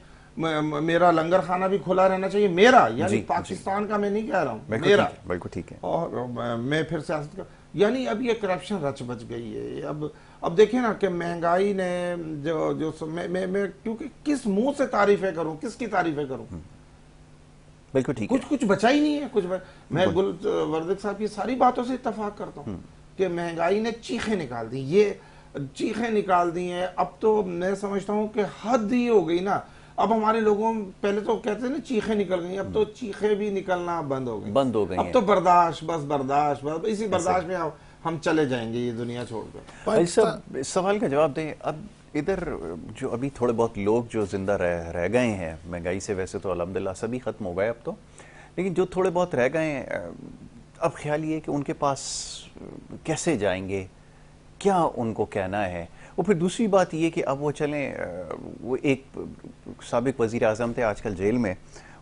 میرا لنگر خانہ بھی کھلا رہنا چاہیے، میرا یعنی پاکستان کا میں نہیں کہہ رہا ہوں، میرا، بالکل ٹھیک ہے، اور میں پھر سیاست کر، یعنی اب یہ کرپشن رچ بچ گئی ہے۔ اب دیکھیں نا کہ مہنگائی نے جو میں کیونکہ کس منہ سے تعریفیں کروں، کس کی تعریفیں کروں، بالکل ٹھیک ہے، کچھ بچا ہی نہیں ہے، میں گل وردک صاحب کی ساری باتوں سے اتفاق کرتا ہوں کہ مہنگائی نے چیخیں نکال دی، یہ چیخیں نکال دی ہیں۔ اب تو میں سمجھتا ہوں کہ حد ہی ہو گئی نا، اب ہمارے لوگوں پہلے تو کہتے ہیں نا چیخیں نکل گئی، اب تو چیخیں بھی نکلنا بند ہو گئی، اب تو برداشت، بس اسی برداشت میں ہم چلے جائیں گے یہ دنیا چھوڑ کر۔ اس سوال کا جواب دیں، اب ادھر جو ابھی تھوڑے بہت لوگ جو زندہ رہ گئے ہیں مہنگائی سے، ویسے تو الحمدللہ سبھی ختم ہو گئے اب تو، لیکن جو تھوڑے بہت رہ گئے ہیں، اب خیال یہ کہ ان کے پاس کیسے جائیں گے، کیا ان کو کہنا ہے؟ اور پھر دوسری بات یہ کہ اب وہ چلیں، وہ ایک سابق وزیر اعظم تھے آج کل جیل میں،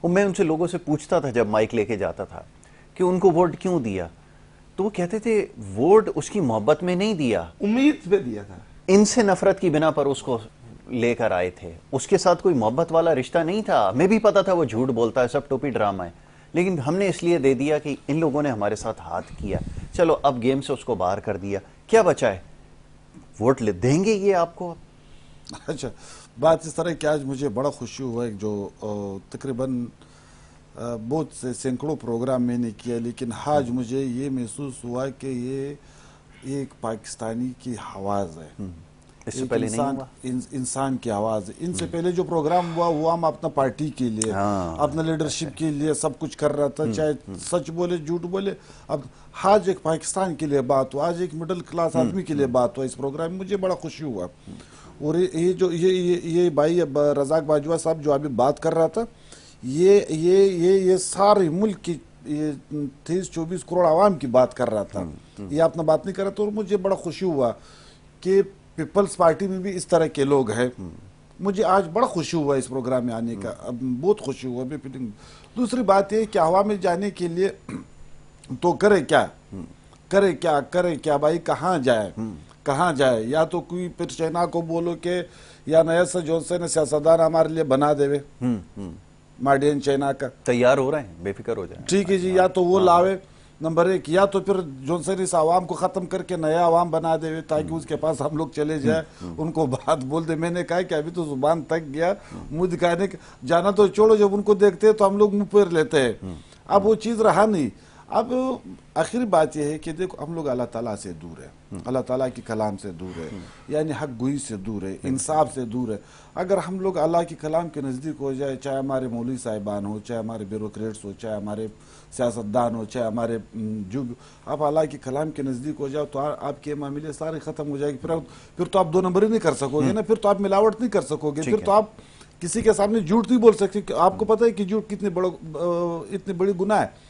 اور میں ان سے لوگوں سے پوچھتا تھا جب مائک لے کے جاتا تھا کہ ان کو ووٹ کیوں دیا، تو وہ کہتے تھے ووٹ اس کی محبت میں نہیں دیا، امید پہ دیا تھا، ان سے نفرت کی بنا پر اس کو لے کر آئے تھے، اس کے ساتھ کوئی محبت والا رشتہ نہیں تھا، ہمیں بھی پتا تھا وہ جھوٹ بولتا ہے، سب ٹوپی ڈرامہ ہے، لیکن ہم نے اس لیے دے دیا کہ ان لوگوں نے ہمارے ساتھ ہاتھ کیا، چلو اب گیم سے اس کو باہر کر دیا، کیا بچا ہے؟ ووٹ دیں گے یہ آپ کو؟ اچھا، بات اس طرح کہ آج مجھے بڑا خوشی ہوا ہے، جو تقریباً بہت سے سینکڑوں پروگرام میں نے کیا، لیکن آج مجھے یہ محسوس ہوا کہ یہ ایک پاکستانی کی آواز ہے، اس سے پہلے نہیں ہوا، انسان کی آواز ہے۔ ان سے پہلے جو پروگرام ہوا وہ ہم اپنا پارٹی کے لیے، اپنا لیڈرشپ کے لیے سب کچھ کر رہا تھا، چاہے سچ بولے جھوٹ بولے، اب آج ایک پاکستان کے لیے بات ہوا، آج ایک مڈل کلاس آدمی کے لیے بات ہوا اس پروگرام میں، مجھے بڑا خوشی ہوا۔ اور یہ بھائی رزاق باجوہ صاحب جو ابھی بات کر رہا تھا، یہ سارے ملک کی 23-24 کروڑ عوام کی بات کر رہا تھا، یہ اپنا بات نہیں کر رہا تھا، اور مجھے بڑا خوشی ہوا کہ پیپلز پارٹی میں بھی اس طرح کے لوگ ہیں، مجھے آج بڑا خوشی ہوا اس پروگرام میں آنے کا، بہت خوشی ہوا۔ دوسری بات یہ کہ ہوا میں جانے کے لیے تو کرے کیا بھائی، کہاں جائے، یا تو کوئی پھر چائنا کو بولو کہ یا نیا سا جو سے نے سیاستدان ہمارے لیے بنا دے ماڈرن چائنا کا، تیار ہو رہے ہیں، بے فکر ہو جائیں، ٹھیک ہے جی، یا تو وہ لاوے نمبر 1، یا تو پھر جونسن اس عوام کو ختم کر کے نیا عوام بنا دے تاکہ اس کے پاس ہم لوگ چلے جائیں، ان کو بات بول دے۔ میں نے کہا کہ ابھی تو زبان تک گیا، منہ دکھانے جانا تو چھوڑو، جب ان کو دیکھتے ہیں تو ہم لوگ منہ پیر لیتے ہیں، اب وہ چیز رہا نہیں۔ اب آخری بات یہ ہے کہ دیکھو ہم لوگ اللہ تعالیٰ سے دور ہیں، اللہ تعالیٰ کی کلام سے دور ہے، یعنی حق گوئی سے دور ہے، انصاف سے دور ہے۔ اگر ہم لوگ اللہ کی کلام کے نزدیک ہو جائے، چاہے ہمارے مولوی صاحبان ہو، چاہے ہمارے بیوروکریٹس ہو، چاہے ہمارے سیاستدان ہو، چاہے ہمارے جو آپ اللہ کی کلام کے نزدیک ہو جاؤ تو آپ کے معاملے سارے ختم ہو جائے گی، پھر تو آپ 2 نمبری نہیں کر سکو گے نا، پھر تو آپ ملاوٹ نہیں کر سکو گے، پھر تو آپ کسی کے سامنے جھوٹ نہیں بول سکتے، آپ کو پتہ ہے کہ جھوٹ اتنی بڑی گناہ ہے۔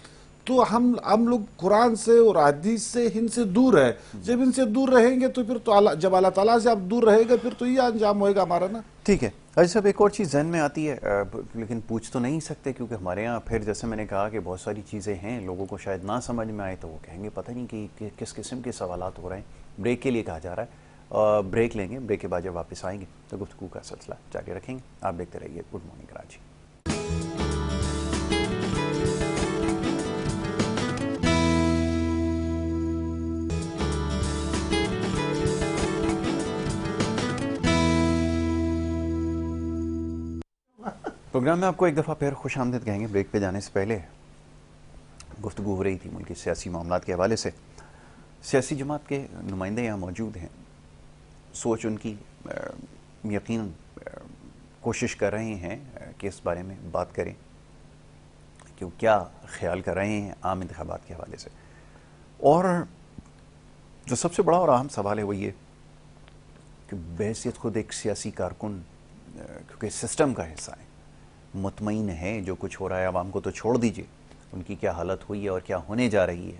تو ہم لوگ قرآن سے اور حدیث سے ان سے دور ہے، جب ان سے دور رہیں گے تو پھر تو جب اللہ تعالیٰ سے آپ دور رہے گا پھر تو یہ انجام ہوئے گا ہمارا نا۔ ٹھیک ہے حاجی صاحب، ایک اور چیز ذہن میں آتی ہے، لیکن پوچھ تو نہیں سکتے کیونکہ ہمارے ہاں پھر جیسے میں نے کہا کہ بہت ساری چیزیں ہیں، لوگوں کو شاید نہ سمجھ میں آئے تو وہ کہیں گے پتہ نہیں کہ کس قسم کے سوالات ہو رہے ہیں۔ بریک کے لیے کہا جا رہا ہے، بریک لیں گے، بریک کے بعد جب واپس آئیں گے تو گفتگو کا سلسلہ جاری رکھیں گے۔ آپ دیکھتے رہیے گڈ مارننگ کراچی۔ پروگرام میں آپ کو ایک دفعہ پھر خوش آمدید کہیں گے۔ بریک پہ جانے سے پہلے گفتگو ہو رہی تھی ملکی سیاسی معاملات کے حوالے سے، سیاسی جماعت کے نمائندے یہاں موجود ہیں، سوچ ان کی یقیناً کوشش کر رہے ہیں کہ اس بارے میں بات کریں کہ وہ کیا خیال کر رہے ہیں عام انتخابات کے حوالے سے. اور جو سب سے بڑا اور اہم سوال ہے وہ یہ کہ بحیثیت خود ایک سیاسی کارکن کیونکہ سسٹم کا حصہ ہے، مطمئن ہے جو کچھ ہو رہا ہے. عوام کو تو چھوڑ دیجئے ان کی کیا حالت ہوئی ہے اور کیا ہونے جا رہی ہے،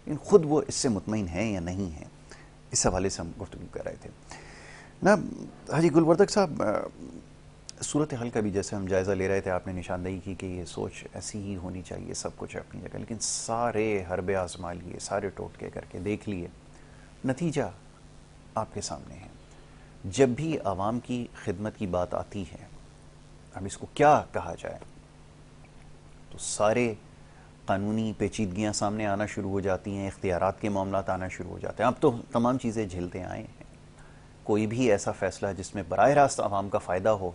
لیکن خود وہ اس سے مطمئن ہیں یا نہیں ہیں، اس حوالے سے ہم گفتگو کر رہے تھے. نا حاجی گلبردک صاحب، صورتحال کا بھی جیسے ہم جائزہ لے رہے تھے، آپ نے نشاندہی کی کہ یہ سوچ ایسی ہی ہونی چاہیے، سب کچھ اپنی جگہ، لیکن سارے حربے آزما لیے، سارے ٹوٹکے کر کے دیکھ لیے، نتیجہ آپ کے سامنے ہے. جب بھی عوام کی خدمت کی بات آتی ہے، اب اس کو کیا کہا جائے، تو سارے قانونی پیچیدگیاں سامنے آنا شروع ہو جاتی ہیں، اختیارات کے معاملات آنا شروع ہو جاتے ہیں. اب تو تمام چیزیں جھیلتے آئے ہیں. کوئی بھی ایسا فیصلہ جس میں براہ راست عوام کا فائدہ ہو،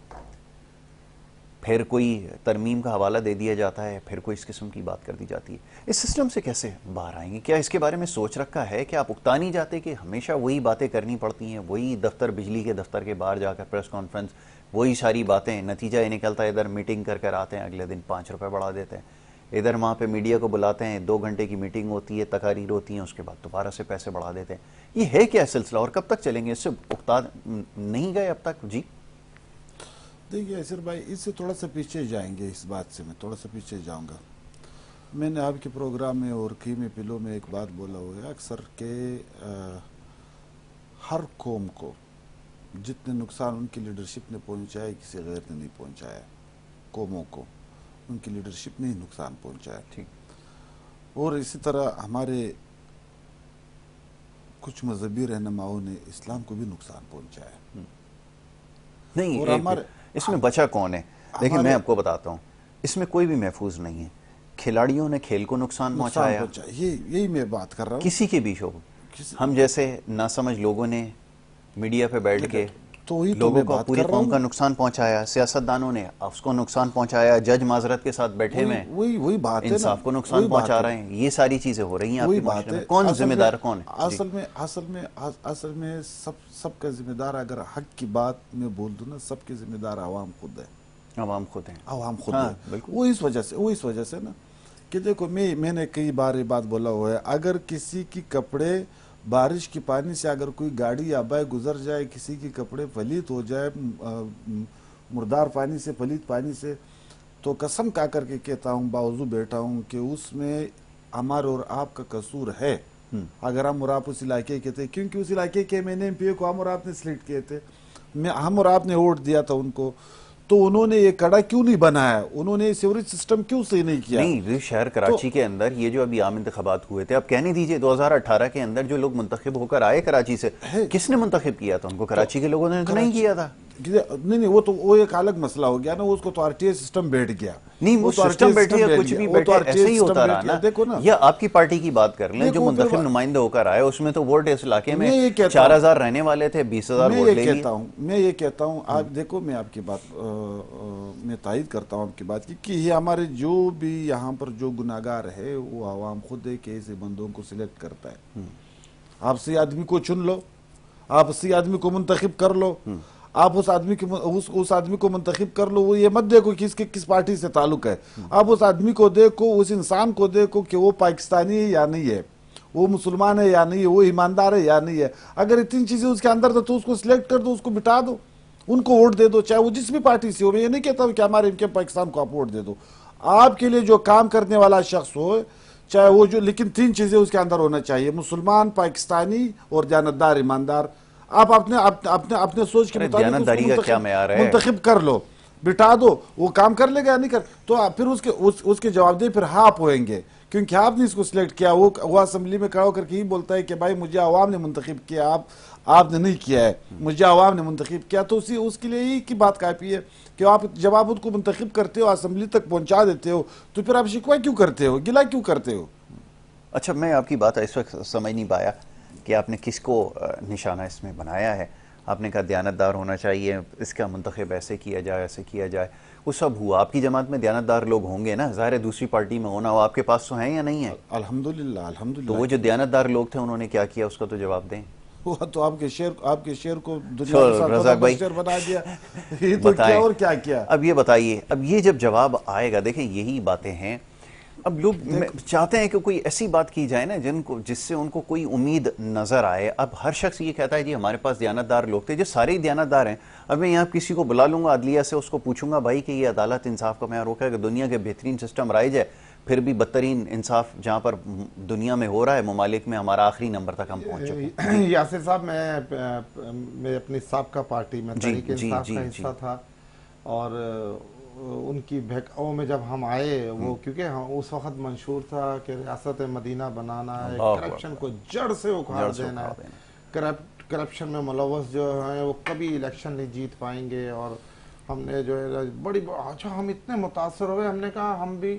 پھر کوئی ترمیم کا حوالہ دے دیا جاتا ہے، پھر کوئی اس قسم کی بات کر دی جاتی ہے. اس سسٹم سے کیسے باہر آئیں گے؟ کیا اس کے بارے میں سوچ رکھا ہے کہ آپ اکتا نہیں جاتے کہ ہمیشہ وہی باتیں کرنی پڑتی ہیں، وہی دفتر، بجلی کے دفتر کے باہر جا کر پریس کانفرنس، وہی ساری باتیں، نتیجہ یہ نکلتا ہے ادھر میٹنگ کر کر آتے ہیں، اگلے دن 5 روپے بڑھا دیتے ہیں، ادھر وہاں پہ میڈیا کو بلاتے ہیں، 2 گھنٹے کی میٹنگ ہوتی ہے، تقاریر ہوتی ہیں، اس کے بعد دوبارہ سے پیسے بڑھا دیتے ہیں. یہ ہے کیا سلسلہ اور کب تک چلیں گے؟ اس سے اکتا نہیں گئے اب تک؟ جی دیکھیے ایسر بھائی، اس سے تھوڑا سا پیچھے جائیں گے، اس بات سے میں تھوڑا سا پیچھے جاؤں گا. میں نے آپ کے پروگرام میں اور خیمے پلوں میں ایک بات بولا ہوا ہے اکثر کہ ہر قوم کو جتنے نقصان ان کی لیڈرشپ نے پہنچایا کسی غیر نے نہیں پہنچایا. قوموں کو ان کی لیڈرشپ نے ہی نقصان پہنچایا. ٹھیک. اور اسی طرح ہمارے کچھ مذہبی رہنماؤں نے اسلام کو بھی نقصان پہنچایا. نہیں، اور اس میں بچا کون ہے؟ دیکھیں میں آپ کو بتاتا ہوں، اس میں کوئی بھی محفوظ نہیں ہے. کھلاڑیوں نے کھیل کو نقصان پہنچایا، یہی میں بات کر رہا ہوں. کسی کے بھی شو، ہم جیسے ناسمجھ لوگوں نے میڈیا پہ بیٹھ کے لوگوں کو، پوری قوم کا نقصان پہنچایا. سیاستدانوں نے اس کو نقصان پہنچایا، جج معذرت کے ساتھ بیٹھے ہوئے وہی بات ہے، انصاف کو نقصان پہنچا رہے ہیں. یہ ساری چیزیں ہو رہی ہیں آپ کے معاشرے میں. کون ذمہ دار کون ہے؟ اصل میں سب کا ذمہ دار، اگر حق کی بات میں بول دوں نا، سب کے ذمہ دار عوام خود ہے. عوام خود ہیں. عوام خود ہے. وہ اس وجہ سے نا کہ دیکھو میں نے کئی بار یہ بات بولا ہوا ہے، اگر کسی کی کپڑے بارش کی پانی سے، اگر کوئی گاڑی یا بائک گزر جائے، کسی کے کپڑے پلیت ہو جائے مردار پانی سے، پلیت پانی سے، تو قسم کھا کر کے کہتا ہوں، باوضو بیٹھا ہوں کہ اس میں ہمارے اور آپ کا قصور ہے. اگر ہم اور آپ اس علاقے کے تھے، کیونکہ اس علاقے کے میں نے ایم پی کو ہم اور آپ نے سلیکٹ کیے تھے، ہم اور آپ نے ووٹ دیا تھا ان کو، تو انہوں نے یہ کڑا کیوں نہیں بنایا؟ انہوں نے سیوریج سسٹم کیوں صحیح نہیں کیا؟ نہیں، شہر کراچی کے اندر یہ جو ابھی عام انتخابات ہوئے تھے، اب کہنے دیجئے 2018 کے اندر جو لوگ منتخب ہو کر آئے کراچی سے، کس نے منتخب کیا تھا ان کو؟ کراچی کے لوگوں نے تو نہیں کیا تھا. نہیں، وہ ایک الگ مسئلہ ہو گیا نا، اس کو تو آر ٹی آئی سسٹم بیٹھ گیا. نہیں، وہ سسٹم بیٹھے یا کچھ بھی بیٹھے، ایسے ہی ہوتا رہا نا. دیکھو نا، یا آپ کی پارٹی کی بات کر لیں، جو منتخب نمائندے ہو کر آئے، اس میں تو ووٹ اس علاقے میں 4000 رہنے والے تھے، 20,000 ووٹ لے لیے. میں یہ کہتا ہوں، آپ دیکھو، میں آپ کی بات میں تائید کرتا ہوں آپ کی بات کی، کہ یہ ہمارے جو بھی یہاں پر جو گناہگار ہے، وہ عوام خود ایک ایسے بندوں کو سلیکٹ کرتا ہے. آپ صحیح آدمی کو چن لو، آپ صحیح آدمی کو منتخب کر لو، آپ اس آدمی کو منتخب کر لو. وہ یہ مت دیکھو کہ کس پارٹی سے تعلق ہے، آپ اس آدمی کو دیکھو، اس انسان کو دیکھو کہ وہ پاکستانی ہے یا نہیں ہے، وہ مسلمان ہے یا نہیں ہے، وہ ایماندار ہے یا نہیں ہے. اگر اتنی چیزیں اس کے اندر تو اس کو سلیکٹ کر دو، اس کو بٹا دو، ان کو ووٹ دے دو، چاہے وہ جس بھی پارٹی سے ہو. میں یہ نہیں کہتا ہوں کہ ہمارے ان کے پاکستان کو آپ ووٹ دے دو. آپ کے لیے جو کام کرنے والا شخص ہو، چاہے وہ جو، لیکن 3 چیزیں اس کے اندر ہونا چاہیے: مسلمان، پاکستانی اور دیانتدار، ایماندار. آپ اپنے سوچ کے مطابق منتخب کر لو، بٹا دو، وہ کام کر لے گا یا نہیں کر، تو پھر اس کے جواب دے پھر آپ ہوئیں گے، کیونکہ آپ نے اس کو سلیکٹ کیا. وہ اسمبلی میں کھڑا ہو کر کے ہی بولتا ہے کہ بھائی مجھے عوام نے منتخب کیا، آپ نے نہیں کیا ہے، مجھے عوام نے منتخب کیا. تو اس کے لیے ہی کی بات کافی ہے کہ جب آپ ان کو منتخب کرتے ہو، اسمبلی تک پہنچا دیتے ہو، تو پھر آپ شکوہ کیوں کرتے ہو، گلہ کیوں کرتے ہو؟ اچھا، میں آپ کی بات اس وقت سمجھ نہیں پایا کہ آپ نے کس کو نشانہ اس میں بنایا ہے. آپ نے کہا دیانتدار ہونا چاہیے، اس کا منتخب ایسے کیا جائے، ایسے کیا جائے. وہ سب ہوا، آپ کی جماعت میں دیانتدار لوگ ہوں گے نا، ظاہر ہے دوسری پارٹی میں ہونا، وہ آپ کے پاس تو ہیں یا نہیں ہیں؟ الحمدللہ. تو وہ جو دیانتدار لوگ تھے، انہوں نے کیا کیا، اس کا تو جواب دیں. ہوا تو آپ کے شعر کو دنیا کے ساتھ رزاق بھائی شعر بنا دیا. یہ تو کیا اور کیا کیا. اب یہ بتائیے، اب یہ جب جواب آئے گا، دیکھیں یہی باتیں ہیں. اب لوگ چاہتے ہیں کہ کوئی ایسی بات کی جائے نا جس سے ان کو کوئی امید نظر آئے. اب ہر شخص یہ کہتا ہے جی ہمارے پاس دیانتدار لوگ تھے، جو سارے ہی دیانتدار ہیں. اب میں یہاں کسی کو بلا لوں گا عدلیہ سے، اس کو پوچھوں گا بھائی کہ یہ عدالت انصاف کا معیار روکا ہے کہ دنیا کے بہترین سسٹم رائج ہے، پھر بھی بدترین انصاف جہاں پر دنیا میں ہو رہا ہے ممالک میں، ہمارا آخری نمبر تک ہم پہنچ چکے ہیں. یاسر صاحب، میں اپنی سابقہ پارٹی میں تحریک انصاف کا حصہ تھا، اور ان کی بہکاؤ میں جب ہم آئے، وہ کیونکہ اس وقت منشور تھا کہ ریاست مدینہ بنانا ہے، کرپشن کو جڑ سے اکھاڑ دینا ہے، کرپشن میں ملوث جو ہیں وہ کبھی الیکشن نہیں جیت پائیں گے. اور ہم نے جو ہے اچھا ہم اتنے متاثر ہوئے، ہم نے کہا ہم بھی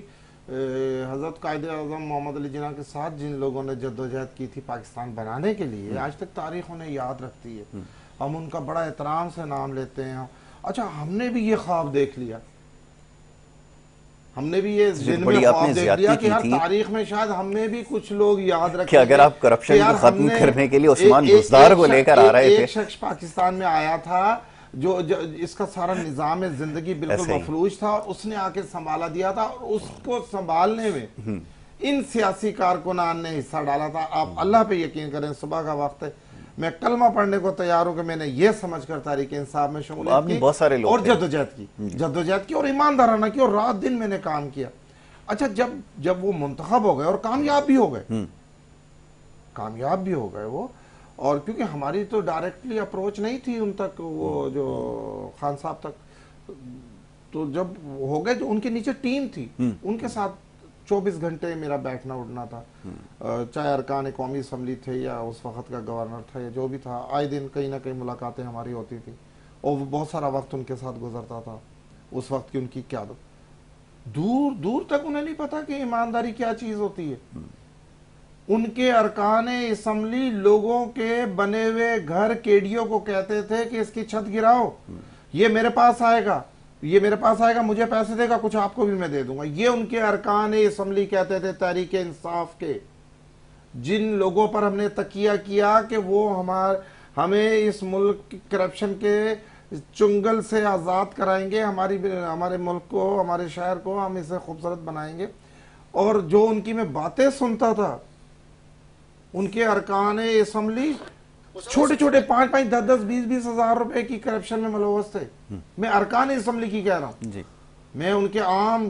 حضرت قائد اعظم محمد علی جناح کے ساتھ جن لوگوں نے جدوجہد کی تھی پاکستان بنانے کے لیے، آج تک تاریخ انہیں یاد رکھتی ہے، ہم ان کا بڑا احترام سے نام لیتے ہیں. اچھا ہم نے بھی یہ خواب دیکھ لیا، ہم نے بھی یہ ذہن میں خواب دیکھ لیا کہ یار تاریخ میں شاید ہم نے بھی کچھ لوگ یاد رکھیں کہ اگر آپ کرپشن کو ختم کرنے کے لیے عثمان بزدار کو لے کر آ رہے تھے. ایک شخص پاکستان میں آیا تھا جو اس کا سارا نظام زندگی بالکل مفلوج تھا، اور اس نے آ کے سنبھالا دیا تھا، اور اس کو سنبھالنے میں ان سیاسی کارکنان نے حصہ ڈالا تھا. آپ اللہ پہ یقین کریں، صبح کا وقت ہے، میں کلمہ پڑھنے کو تیار ہوں کہ میں نے یہ سمجھ کر تحریک انصاف میں شمولیت کی اور جدوجہد کی اور ایماندارانہ کی، اور رات دن میں نے کام کیا. اچھا جب وہ منتخب ہو گئے اور کامیاب بھی ہو گئے وہ، اور کیونکہ ہماری تو ڈائریکٹلی اپروچ نہیں تھی ان تک، وہ جو خان صاحب تک، تو جب ہو گئے جو ان کے نیچے ٹیم تھی، ان کے ساتھ 24 گھنٹے میرا بیٹھنا اٹھنا تھا، چاہے ارکان قومی اسمبلی تھے یا اس وقت کا گورنر تھا یا جو بھی تھا، آئے دن کہیں نہ کہیں ملاقاتیں ہماری ہوتی تھی، اور بہت سارا وقت ان کے ساتھ گزرتا تھا. اس وقت کی ان کی قیادت، دور دور تک انہیں نہیں پتا کہ ایمانداری کیا چیز ہوتی ہے. ان کے ارکان اسمبلی لوگوں کے بنے ہوئے گھر کیڈیوں کو کہتے تھے کہ اس کی چھت گراؤ، یہ میرے پاس آئے گا، مجھے پیسے دے گا، کچھ آپ کو بھی میں دے دوں گا. یہ ان کے ارکان اسمبلی کہتے تھے تحریک انصاف کے، جن لوگوں پر ہم نے تکیہ کیا کہ وہ ہمیں اس ملک کرپشن کے چنگل سے آزاد کرائیں گے، ہمارے ملک کو، ہمارے شہر کو ہم اسے خوبصورت بنائیں گے. اور جو ان کی میں باتیں سنتا تھا، ان کے ارکان اسمبلی چھوٹے چھوٹے 5-5, 10-10, 20-20 ہزار روپے کی کرپشن میں ملوث تھے. میں ارکان اسمبلی کی کہہ رہا ہوں، میں ان کے عام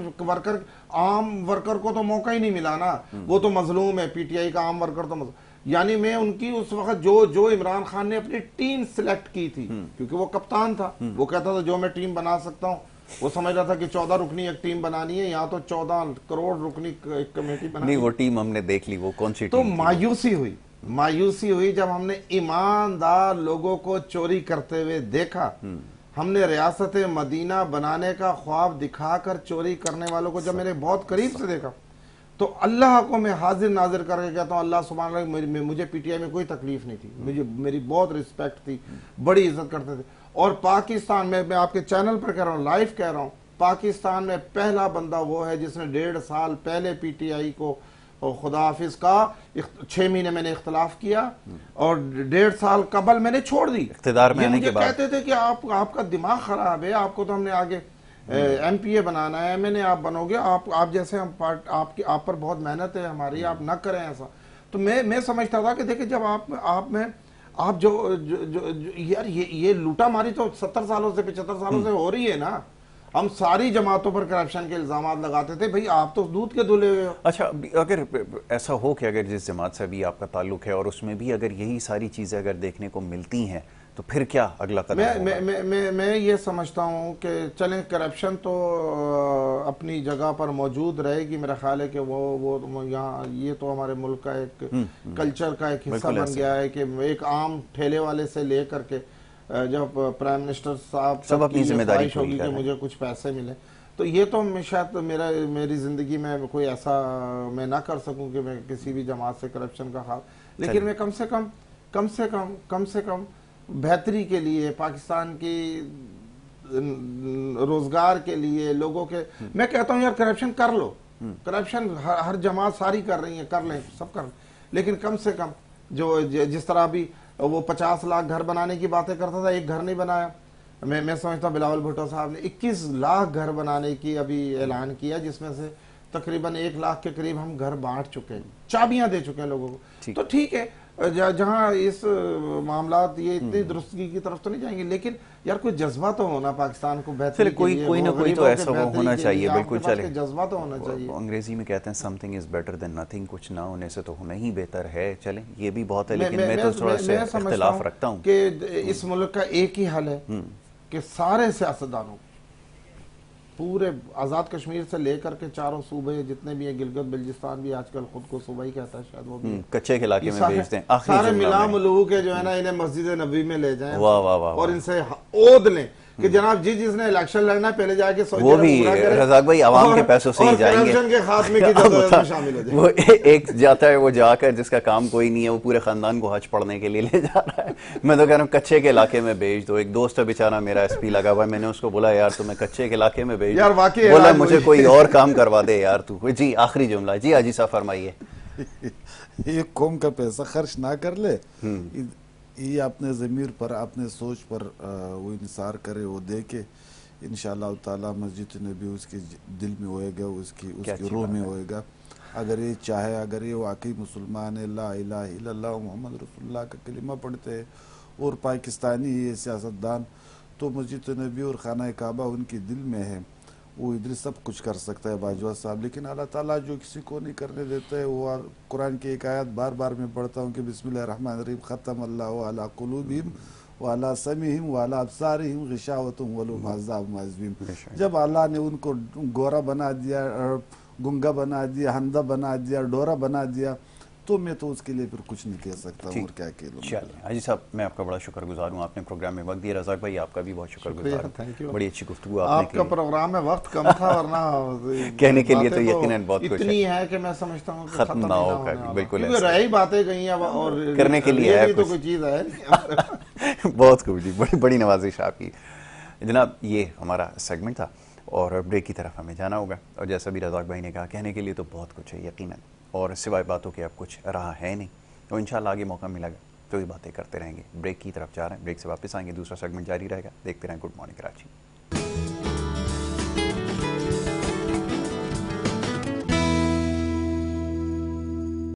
ورکر کو تو موقع ہی نہیں ملا نا، وہ تو مظلوم ہے، پی ٹی آئی کا عام ورکر تو مظلوم. یعنی میں ان کی اس وقت جو عمران خان نے اپنی ٹیم سلیکٹ کی تھی، کیونکہ وہ کپتان تھا، وہ کہتا تھا جو میں ٹیم بنا سکتا ہوں، وہ سمجھ رہا تھا کہ 14 رکنی ایک ٹیم بنانی ہے، یہاں تو 14 کروڑ رکنی ایک کمیٹی بنانی. نہیں، وہ ٹیم ہم نے دیکھ لی، وہ کون سی تو مایوسی ہوئی جب ہم نے ایماندار لوگوں کو چوری کرتے ہوئے دیکھا. ہم نے ریاست مدینہ بنانے کا خواب دکھا کر چوری کرنے والوں کو جب میں نے بہت قریب سے دیکھا، تو اللہ کو میں حاضر ناظر کر کے کہتا ہوں، اللہ سبحان اللہ، مجھے پی ٹی آئی میں کوئی تکلیف نہیں تھی، میری بہت رسپیکٹ تھی، بڑی عزت کرتے تھے. اور پاکستان میں آپ کے چینل پر کہہ رہا ہوں، لائیو کہہ رہا ہوں، پاکستان میں پہلا بندہ وہ ہے جس نے 1.5 سال پہلے پی ٹی آئی کو خدا حافظ کا 6 مہینے میں نے اختلاف کیا، اور 1.5 سال قبل میں نے چھوڑ دی اقتدار میں آنے کے بعد. کہتے تھے کہ آپ کا دماغ خراب ہے، آپ کو تو ہم نے آگے ایم پی اے بنانا ہے، میں نے آپ بنو گے، آپ جیسے آپ پر بہت محنت ہے ہماری، آپ نہ کریں ایسا. تو میں سمجھتا تھا کہ دیکھیں جب آپ جو یار یہ لوٹا ماری تو 70 سالوں سے 75 سالوں سے ہو رہی ہے نا. ہم ساری جماعتوں پر کرپشن کے الزامات لگاتے تھے، بھئی آپ تو دودھ کے دھلے ہوئے ہو. اچھا اگر ایسا ہو کہ اگر جس جماعت سے بھی آپ کا تعلق ہے اور اس میں بھی اگر یہی ساری چیزیں اگر دیکھنے کو ملتی ہیں تو پھر کیا اگلا قدم ہوگا؟ میں یہ سمجھتا ہوں کہ چلیں کرپشن تو اپنی جگہ پر موجود رہے گی. میرا خیال ہے کہ وہ یہاں یہ تو ہمارے ملک کا ایک کلچر کا ایک حصہ بن گیا ہے کہ ایک عام ٹھیلے والے سے لے کر کے جب پرائم منسٹر صاحب سب اپنی ذمہ داری ہوگی کہ مجھے کچھ پیسے ملے، تو یہ تو شاید میری زندگی میں کوئی ایسا میں نہ کر سکوں کہ میں کسی بھی جماعت سے کرپشن کا خواب، لیکن میں کم سے کم بہتری کے لیے، پاکستان کی روزگار کے لیے، لوگوں کے، میں کہتا ہوں یار کرپشن کر لو، کرپشن ہر جماعت ساری کر رہی ہے، کر لیں، سب کر لیں، لیکن کم سے کم جو جس طرح بھی وہ 50 لاکھ گھر بنانے کی باتیں کرتا تھا، ایک گھر نہیں بنایا. میں سمجھتا ہوں بلاول بھٹو صاحب نے 21 لاکھ گھر بنانے کی ابھی اعلان کیا، جس میں سے تقریباً 1 لاکھ کے قریب ہم گھر بانٹ چکے ہیں، چابیاں دے چکے ہیں لوگوں کو. تو ٹھیک ہے، جہاں اس معاملات یہ اتنی درستگی کی طرف تو نہیں جائیں گے، لیکن یار کوئی جذبہ تو ہونا پاکستان کو بہتری کے لیے، کوئی نہ کوئی تو ایسا وہ ہونا چاہیے. بالکل چلے، جذبہ تو ہونا چاہیے. انگریزی میں کہتے ہیں something is better than nothing، کچھ نہ ہونے سے تو ہونا ہی بہتر ہے. چلیں یہ بھی بہت ہے، لیکن میں تو تھوڑا سا اختلاف رکھتا ہوں کہ اس ملک کا ایک ہی حل ہے کہ سارے سیاستدانوں پورے آزاد کشمیر سے لے کر کے چاروں صوبے جتنے بھی ہیں، گلگت بلجستان بھی آج کل خود کو صوبہ ہی کہتا ہے شاید، وہ بھی کچے کے علاقے میں بھیج دیں. سارے ملا ملو کے جو ہے نا انہیں مسجد نبوی میں لے جائیں واہ واہ واہ، اور ان سے عہد لیں کہ جناب جس نے الیکشن لڑنا ہے پہلے جا کے وہ بھی رزاق بھائی عوام کے پیسوں سے ہی جائیں گے، کرپشن کے خاتمے کی جدوجہد میں شامل ہو جائیں. وہ ایک جاتا ہے، وہ جا کر جس کا کام کوئی نہیں ہے، وہ پورے خاندان کو حج پڑھنے کے لیے لے جا رہا ہے. میں تو کہہ رہا ہوں کچے کے علاقے میں بھیج دو. ایک دوست ہے بیچارہ میرا ایس پی لگا ہوا ہے، میں نے اس کو بولا یار تمہیں کچے کے علاقے میں بھیج یار واقعی بولا مجھے کوئی اور کام کروا دے یار تو. جی آخری جملہ، جی حاجی صاحب فرمائیے. یہ قوم کا پیسہ خرچ نہ کر لے، یہ اپنے ضمیر پر، اپنے سوچ پر وہ انحصار کرے، وہ دیکھے انشاءاللہ تعالی مسجد نبی اس کے دل میں ہوئے گا، اس کی روح میں ہوئے گا. اگر یہ چاہے، اگر یہ واقعی مسلمان ہے، لا الہ الا اللہ محمد رسول اللہ کا کلمہ پڑھتے ہیں اور پاکستانی یہ سیاستدان، تو مسجد نبی اور خانہ کعبہ ان کے دل میں ہے، وہ ادھر سب کچھ کر سکتا ہے باجوہ صاحب. لیکن اللہ تعالیٰ جو کسی کو نہیں کرنے دیتا ہے، وہ قرآن کی ایک آیت بار بار میں پڑھتا ہوں کہ بسم اللہ الرحمن الرحیم، ختم اللہ علی قلوبہم وعلی سمعہم وعلی ابصارہم غشاوۃ ولہم عذاب عظیم. جب اللہ نے ان کو گورا بنا دیا، گنگا بنا دیا، ہندہ بنا دیا، ڈورا بنا دیا، تو میں تو اس کے لیے پھر کچھ نہیں کہہ سکتا ہوں اور کیا کہہ لوں. چلیے حاجی صاحب میں آپ کا بڑا شکر گزار ہوں، آپ نے پروگرام میں وقت دیا. رزاق بھائی آپ کا بھی بہت شکر گزار ہوں، بڑی اچھی گفتگو آپ کا پروگرام میں وقت کم تھا، ورنہ کہنے کے لیے تو یقیناً بہت کچھ اتنی ہے کہ میں سمجھتا ہوں کہ ختم نہ ہوگا. بالکل کیونکہ رہی باتیں گئی ہیں اور کرنے کے لیے ہے تو کوئی چیز ہے. بہت خوب جی، بڑی نوازش آپ کی. جناب یہ ہمارا سیگمنٹ تھا اور بریک کی طرف ہمیں جانا ہوگا، اور جیسا بھی رزاق بھائی نے کہا کہنے کے لیے تو بہت کچھ ہے یقیناً، اور سوائے باتوں کے اب کچھ رہا ہے نہیں. تو انشاءاللہ آگے موقع ملے گا تو یہ باتیں کرتے رہیں گے. بریک کی طرف جا رہے ہیں، بریک سے واپس آئیں گے، دوسرا سیگمنٹ جاری رہے گا. دیکھتے رہیں گڈ مارننگ کراچی.